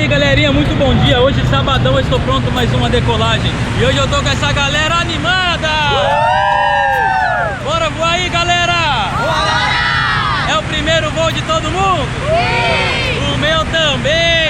aí, galerinha, muito bom dia. Hoje, sabadão, eu estou pronto mais uma decolagem. E hoje eu tô com essa galera animada. Bora voar aí, galera! Bora! É o primeiro voo de todo mundo? Sim! O meu também!